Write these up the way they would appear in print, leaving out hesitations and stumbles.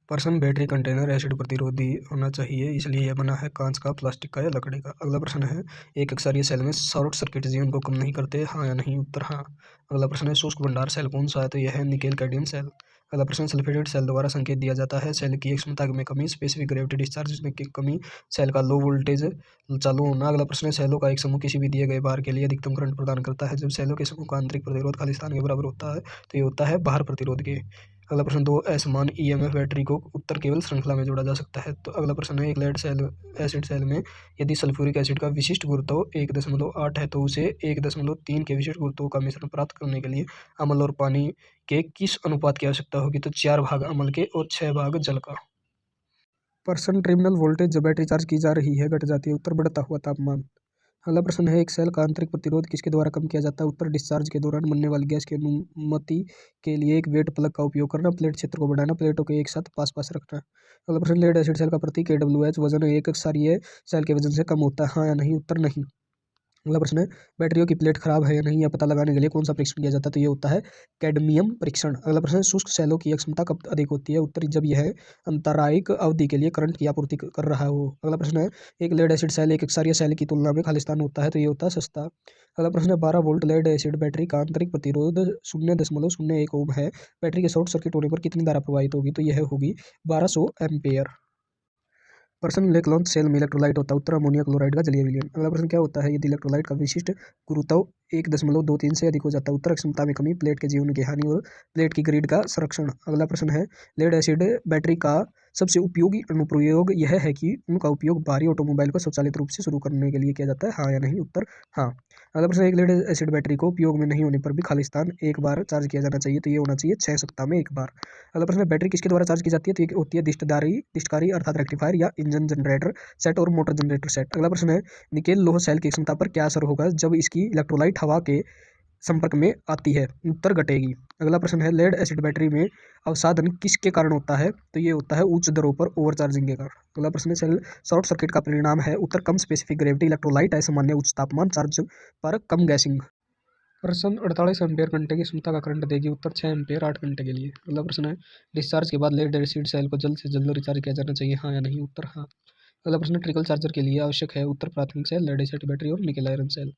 प्रश्न, battery container acid प्रतिरोधी होना चाहिए, इसलिए यह बना है कांच का, प्लास्टिक का या लकड़ी का। अगला प्रश्न है, एक अक्षारीय सेल में शॉर्ट सर्किट जीवन को कम नहीं करते, हाँ या नहीं? उत्तर हाँ। अगला प्रश्न है, शुष्क भंडार सेल कौन सा है? तो यह है निकेल कैडमियम सेल। अगला प्रश्न, सल्फेटेड सेल द्वारा संकेत दिया जाता है सेल की क्षमता में कमी, स्पेसिफिक ग्रेविटी डिस्चार्ज में कमी, सेल का लो वोल्टेज चालू होना। अगला प्रश्न है, सेलों का एक समूह किसी भी दिए गए भार के लिए अधिकतम करंट प्रदान करता है जब सेलों के समूह का आंतरिक प्रतिरोध खाली स्थान के बराबर होता है, तो ये होता है भार प्रतिरोध के। अगला प्रश्न, दो असमान ईएमएफ बैटरी को उत्तर केवल श्रृंखला में जोड़ा जा सकता है। तो अगला प्रश्न है, एक लेड सेल एसिड सेल में यदि सल्फ्यूरिक एसिड का विशिष्ट गुरुत्व 1.8 है तो उसे 1.3 के विशिष्ट गुरुत्व का मिश्रण प्राप्त करने के लिए अम्ल और पानी के किस अनुपात की आवश्यकता होगी? तो 4 भाग अम्ल के और 6 भाग जल का। प्रश्न, टर्मिनल वोल्टेज जब बैटरी चार्ज की जा रही है घट जाती है, उत्तर बढ़ता हुआ तापमान। अगला प्रश्न है, एक सेल का आंतरिक प्रतिरोध किसके द्वारा कम किया जाता है? उत्तर डिस्चार्ज के दौरान बनने वाली गैस की अनुमति के लिए एक वेट प्लग का उपयोग करना, प्लेट क्षेत्र को बढ़ाना, प्लेटों के एक साथ पास पास रखना। अगला प्रश्न, लेड एसिड सेल का प्रतीक KWH वजन एक क्षारीय सेल के वजन से कम होता है, हाँ या नहीं? उत्तर नहीं। अगला प्रश्न है, बैटरियों की प्लेट खराब है या नहीं यह पता लगाने के लिए कौन सा परीक्षण किया जाता है? तो ये होता है कैडमियम परीक्षण। अगला प्रश्न है, शुष्क सेलों की क्षमता कब अधिक होती है? उत्तर, जब यह अंतरायिक अवधि के लिए करंट की आपूर्ति कर रहा हो। अगला प्रश्न है, एक लेड एसिड सेल एक क्षारीय सेल की तुलना में खालिस्तान होता है, तो ये होता है सस्ता। अगला प्रश्न है, 12 वोल्ट लेड एसिड बैटरी का आंतरिक प्रतिरोध 0.01 ओम है, बैटरी के शॉर्ट सर्किट होने पर कितनी धारा प्रवाहित होगी? तो यह होगी 1200 एम्पेयर। प्रश्न, लेक्लॉन्थ सेल में इलेक्ट्रोलाइट होता है, उत्तर अमोनिया क्लोराइड का जलीय विलयन। अगला प्रश्न, क्या होता है यदि इलेक्ट्रोलाइट का विशिष्ट गुरुत्व 1.23 से अधिक हो जाता है? उत्तर, क्षमता में कमी, प्लेट के जीवन की हानि और प्लेट की ग्रिड का संरक्षण। अगला प्रश्न है, लेड एसिड बैटरी का सबसे उपयोगी अनुप्रयोग यह है कि उनका उपयोग भारी ऑटोमोबाइल को स्वचालित रूप से शुरू करने के लिए किया जाता है, हाँ या नहीं? उत्तर हाँ। अगला प्रश्न, एक लेड एसिड बैटरी को उपयोग में नहीं होने पर भी खालिस्तान एक बार चार्ज किया जाना चाहिए, तो ये होना चाहिए 6 सप्ताह में एक बार। अगला प्रश्न, बैटरी किसके द्वारा चार्ज की जाती है? तो ये होती है दिष्टकारी अर्थात रेक्टिफायर या इंजन जनरेटर सेट और मोटर जनरेटर सेट। अगला प्रश्न है, निकेल लोह सेल की क्षमता पर क्या असर होगा जब इसकी इलेक्ट्रोलाइट हवा के संपर्क में आती है? उत्तर, घटेगी। अगला प्रश्न है, लेड एसिड बैटरी में अवसादन किसके कारण होता है? तो ये होता है उच्च दरों पर ओवरचार्जिंग के कारण। अगला प्रश्न है, सेल शॉर्ट सर्किट का परिणाम है? उत्तर, कम स्पेसिफिक ग्रेविटी, इलेक्ट्रोलाइट असामान्य उच्च तापमान, चार्ज पर कम गैसिंग। प्रश्न, 48 एम्पेयर घंटे की क्षमता का करंट देगी, उत्तर 6 एम्पेयर 8 घंटे के लिए। अगला प्रश्न है, डिस्चार्ज के बाद लेड एसिड सेल को जल्द से जल्द रिचार्ज किया जाना चाहिए, हाँ या नहीं? उत्तर हाँ। अगला प्रश्न, ट्रिकल चार्जर के लिए आवश्यक है? उत्तर, प्राथमिक सेल, लेड एसिड बैटरी और निकेल आयरन सेल।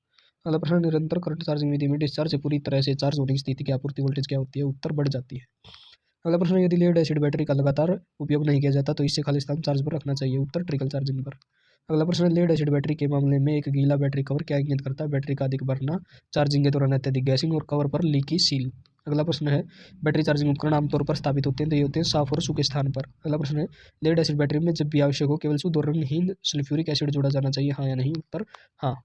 अगला प्रश्न, निरंतर करंट चार्जिंग विधि में डिस्चार्ज से पूरी तरह से चार्ज होने की स्थिति की आपूर्ति वोल्टेज क्या होती है? उत्तर, बढ़ जाती है। अगला प्रश्न, यदि लेड एसिड बैटरी का लगातार उपयोग नहीं किया जाता तो इसे खालिस्तान चार्ज पर रखना चाहिए? उत्तर, ट्रिकल चार्जिंग पर। अगला प्रश्न, लेड एसिड बैटरी के मामले में एक गीला बैटरी कवर क्या इंगित करता है? बैटरी का अधिक भरना, चार्जिंग के दौरान अत्यधिक गैसिंग और कवर पर लीकी सील। अगला प्रश्न है, बैटरी चार्जिंग उपकरण आमतौर पर स्थापित होते हैं, तो ये होते हैं साफ और सूखे स्थान पर। अगला प्रश्न है, लेड एसिड बैटरी में जब भी आवश्यक हो केवल शुद्ध और रंगहीन सल्फ्यूरिक एसिड जोड़ा जाना चाहिए, हाँ या नहीं? उत्तर हाँ।